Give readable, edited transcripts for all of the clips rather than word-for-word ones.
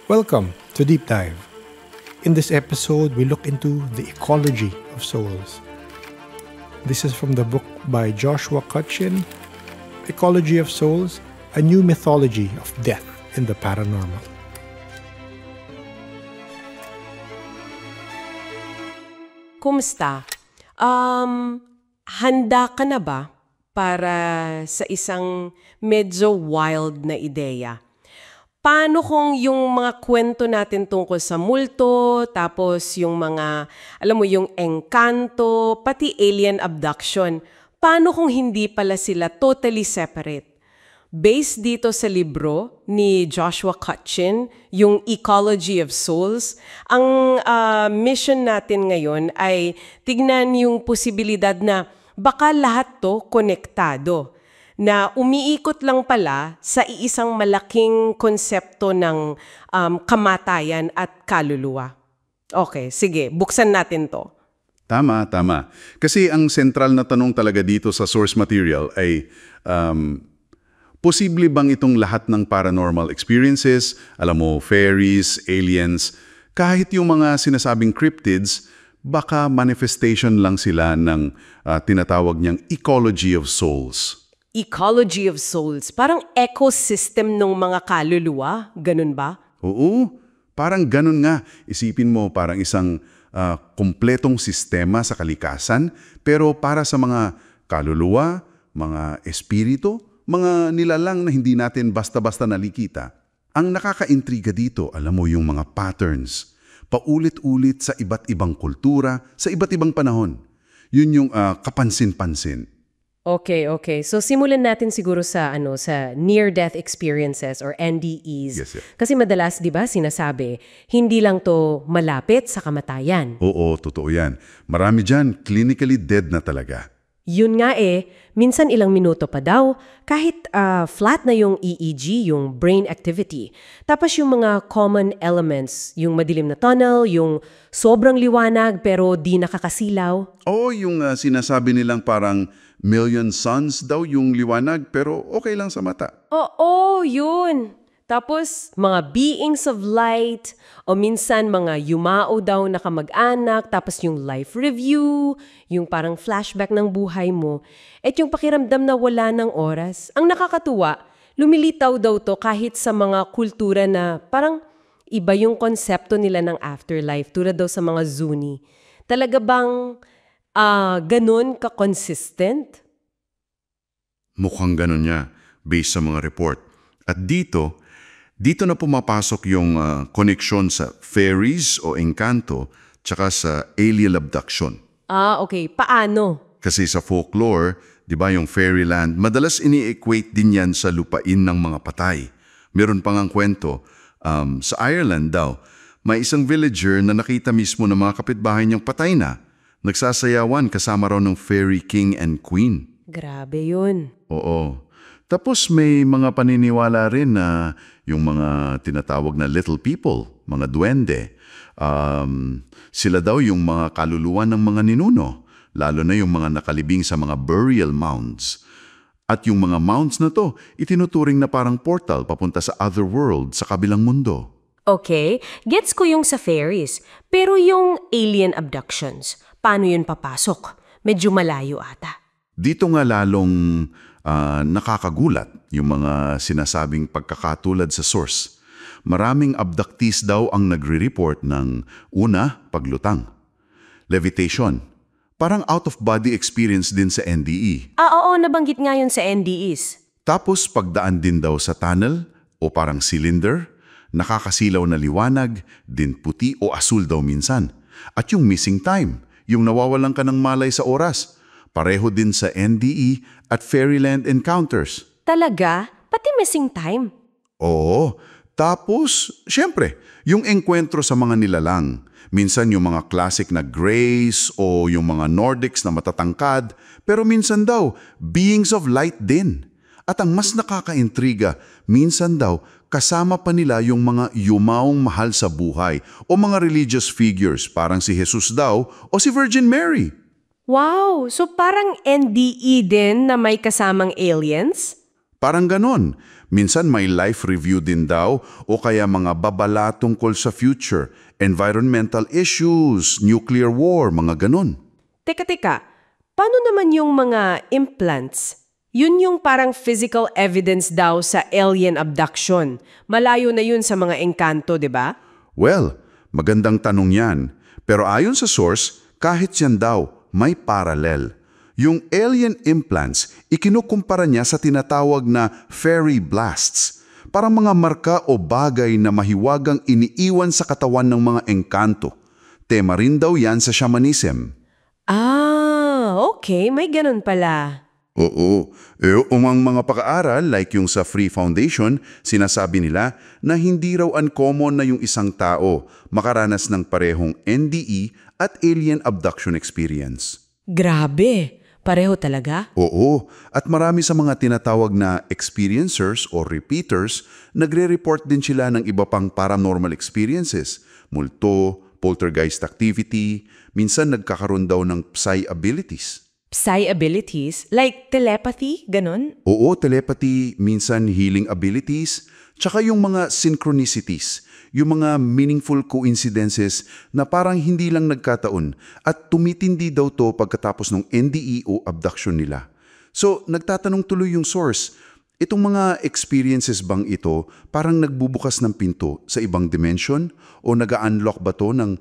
Welcome to Deep Dive. In this episode, we look into the ecology of souls. This is from the book by Joshua Cutchin, Ecology of Souls, a New Mythology of Death in the Paranormal. Kumusta? Handa ka na ba para sa isang medyo wild na ideya? Paano kung yung mga kwento natin tungkol sa multo, tapos yung mga, alam mo, yung engkanto, pati alien abduction, paano kung hindi pala sila totally separate? Based dito sa libro ni Joshua Cutchin, yung Ecology of Souls, ang mission natin ngayon ay tignan yung posibilidad na baka lahat to konektado, na umiikot lang pala sa iisang malaking konsepto ng kamatayan at kaluluwa. Okay, sige, buksan natin to. Tama. Kasi ang sentral na tanong talaga dito sa source material ay, posible bang itong lahat ng paranormal experiences, alam mo, fairies, aliens, kahit yung mga sinasabing cryptids, baka manifestation lang sila ng tinatawag niyang ecology of souls. Ecology of Souls, parang ecosystem ng mga kaluluwa, ganun ba? Oo, parang ganun nga. Isipin mo parang isang kumpletong sistema sa kalikasan, pero para sa mga kaluluwa, mga espiritu, mga nilalang na hindi natin basta-basta nalikita. Ang nakakaintriga dito, alam mo, yung mga patterns, paulit-ulit sa iba't ibang kultura, sa iba't ibang panahon. Yun yung kapansin-pansin. Okay. So simulan natin siguro sa sa near-death experiences or NDEs. Yes. Kasi madalas, 'di ba, sinasabi, hindi lang 'to malapit sa kamatayan. Oo, totoo 'yan. Marami diyan clinically dead na talaga. Yun nga minsan ilang minuto pa daw, kahit flat na yung EEG, yung brain activity. Tapos yung mga common elements, yung madilim na tunnel, yung sobrang liwanag pero di nakakasilaw. Oo, yung sinasabi nilang parang million suns daw yung liwanag pero okay lang sa mata. Oo, yun. Tapos, mga beings of light, o minsan mga yumao daw na kamag-anak, tapos yung life review, yung parang flashback ng buhay mo, at yung pakiramdam na wala ng oras. Ang nakakatuwa, lumilitaw daw to kahit sa mga kultura na parang iba yung konsepto nila ng afterlife, tulad daw sa mga Zuni. Talaga bang ganun ka-consistent? Mukhang ganun niya, based sa mga report. At dito na pumapasok yung koneksyon sa fairies o engkanto tsaka sa alien abduction. Okay. Paano? Kasi sa folklore, di ba yung fairyland, madalas ini-equate din yan sa lupain ng mga patay. Meron pang ang kwento, sa Ireland daw, may isang villager na nakita mismo ng mga kapitbahay niyang patay na. Nagsasayawan kasama raw ng fairy king and queen. Grabe yun. Oo. Tapos may mga paniniwala rin na yung mga tinatawag na little people, mga duwende, sila daw yung mga kaluluwa ng mga ninuno, lalo na yung mga nakalibing sa mga burial mounds. At yung mga mounds na to, itinuturing na parang portal papunta sa other world, sa kabilang mundo. Okay, gets ko yung sa fairies. Pero yung alien abductions, paano yun papasok? Medyo malayo ata. Dito nga lalong nakakagulat yung mga sinasabing pagkakatulad sa source. Maraming abductees daw ang nagre-report ng una, paglutang, levitation, parang out-of-body experience din sa NDE. Oo, nabanggit nga yun sa NDEs. Tapos pagdaan din daw sa tunnel o parang cylinder, nakakasilaw na liwanag, din puti o asul daw minsan. At yung missing time, yung nawawalan ka ng malay sa oras, pareho din sa NDE at Fairyland Encounters. Talaga? Pati missing time? Oo. Tapos, syempre, yung engkwentro sa mga nilalang. Minsan yung mga classic na Greys o yung mga Nordics na matatangkad, pero minsan daw, beings of light din. At ang mas nakakaintriga, minsan daw, kasama pa nila yung mga yumaong mahal sa buhay o mga religious figures parang si Jesus daw o si Virgin Mary. Wow! So parang NDE din na may kasamang aliens? Parang ganon. Minsan may life review din daw o kaya mga babala tungkol sa future, environmental issues, nuclear war, mga ganon. Teka, paano naman yung mga implants? Yun yung parang physical evidence daw sa alien abduction. Malayo na yun sa mga engkanto, di ba? Well, magandang tanong yan. Pero ayon sa source, kahit yan daw, may parallel. Yung alien implants, ikinukumpara niya sa tinatawag na fairy blasts. Parang mga marka o bagay na mahiwagang iniiwan sa katawan ng mga engkanto. Tema rin daw yan sa shamanism. Okay. May ganun pala. Oo. Umang mga pag-aaral like yung sa Free Foundation, sinasabi nila na hindi raw uncommon na yung isang tao makaranas ng parehong NDE at alien abduction experience. Grabe. Pareho talaga? Oo. At marami sa mga tinatawag na experiencers o repeaters, nagre-report din sila ng iba pang paranormal experiences. Multo, poltergeist activity, minsan nagkakaroon daw ng psi abilities. Psi abilities? Like telepathy? Ganon? Oo, telepathy, minsan healing abilities, tsaka yung mga synchronicities, yung mga meaningful coincidences na parang hindi lang nagkataon at tumitindi daw to pagkatapos ng NDE o abduction nila. So, nagtatanong tuloy yung source, itong mga experiences bang ito parang nagbubukas ng pinto sa ibang dimension o nag-unlock ba to ng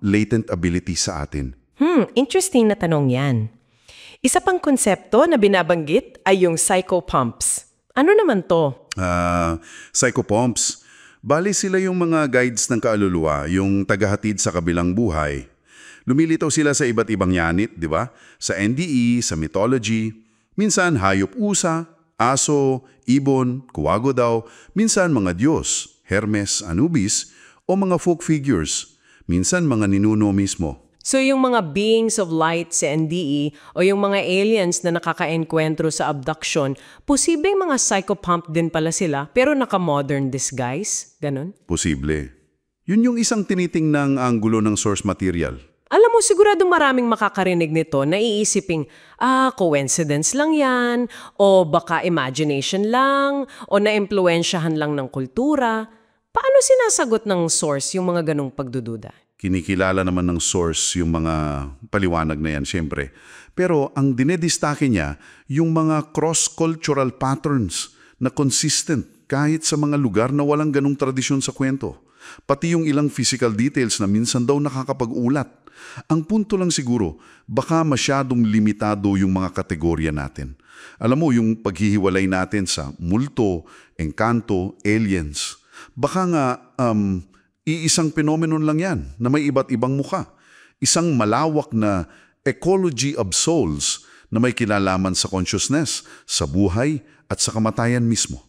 latent ability sa atin? Interesting na tanong yan. Isa pang konsepto na binabanggit ay yung psychopumps. Ano naman to? Psychopomps. Bali sila yung mga guides ng kaluluwa, yung tagahatid sa kabilang buhay. Lumilitaw sila sa iba't ibang yanit, di ba? Sa NDE, sa mythology. Minsan hayop-usa, aso, ibon, kuwago daw. Minsan mga Diyos, Hermes, Anubis, o mga folk figures. Minsan mga ninuno mismo. So yung mga beings of light sa NDE o yung mga aliens na nakaka-enkwentro sa abduction, posibleng mga psychopump din pala sila pero naka-modern disguise? Ganon? Posible. Yun yung isang tinitingnang anggulo ng source material. Alam mo, sigurado maraming makakarinig nito na iisiping, coincidence lang yan, o baka imagination lang, o na-impluensyahan lang ng kultura. Paano sinasagot ng source yung mga ganong pagdududa? Kinikilala naman ng source yung mga paliwanag na yan, siyempre. Pero ang dinedistake niya, yung mga cross-cultural patterns na consistent kahit sa mga lugar na walang ganong tradisyon sa kwento. Pati yung ilang physical details na minsan daw nakakapag-ulat. Ang punto lang siguro, baka masyadong limitado yung mga kategorya natin. Alam mo, yung paghihiwalay natin sa multo, engkanto, aliens. Baka nga, iisang phenomenon lang yan na may iba't ibang muka. Isang malawak na ecology of souls na may kinalaman sa consciousness, sa buhay at sa kamatayan mismo.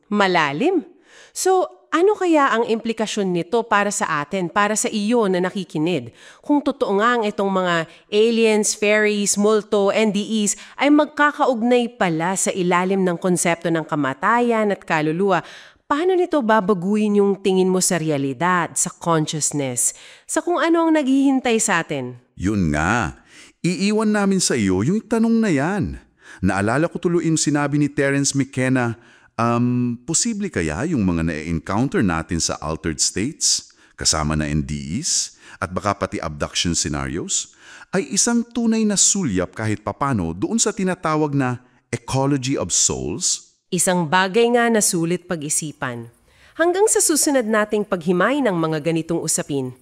Malalim. So, ano kaya ang implikasyon nito para sa atin, para sa iyo na nakikinig? Kung totoo nga ang itong mga aliens, fairies, multo, NDEs ay magkakaugnay pala sa ilalim ng konsepto ng kamatayan at kaluluwa, paano nito babaguhin yung tingin mo sa realidad, sa consciousness, sa kung ano ang naghihintay sa atin? Yun nga. Iiwan namin sa iyo yung tanong na yan. Naalala ko tuloy yung sinabi ni Terence McKenna, posible kaya yung mga na-encounter natin sa altered states, kasama na NDEs, at baka pati abduction scenarios, ay isang tunay na sulyap kahit papano doon sa tinatawag na ecology of souls? Isang bagay nga na sulit pag-isipan. Hanggang sa susunod nating paghimay ng mga ganitong usapin,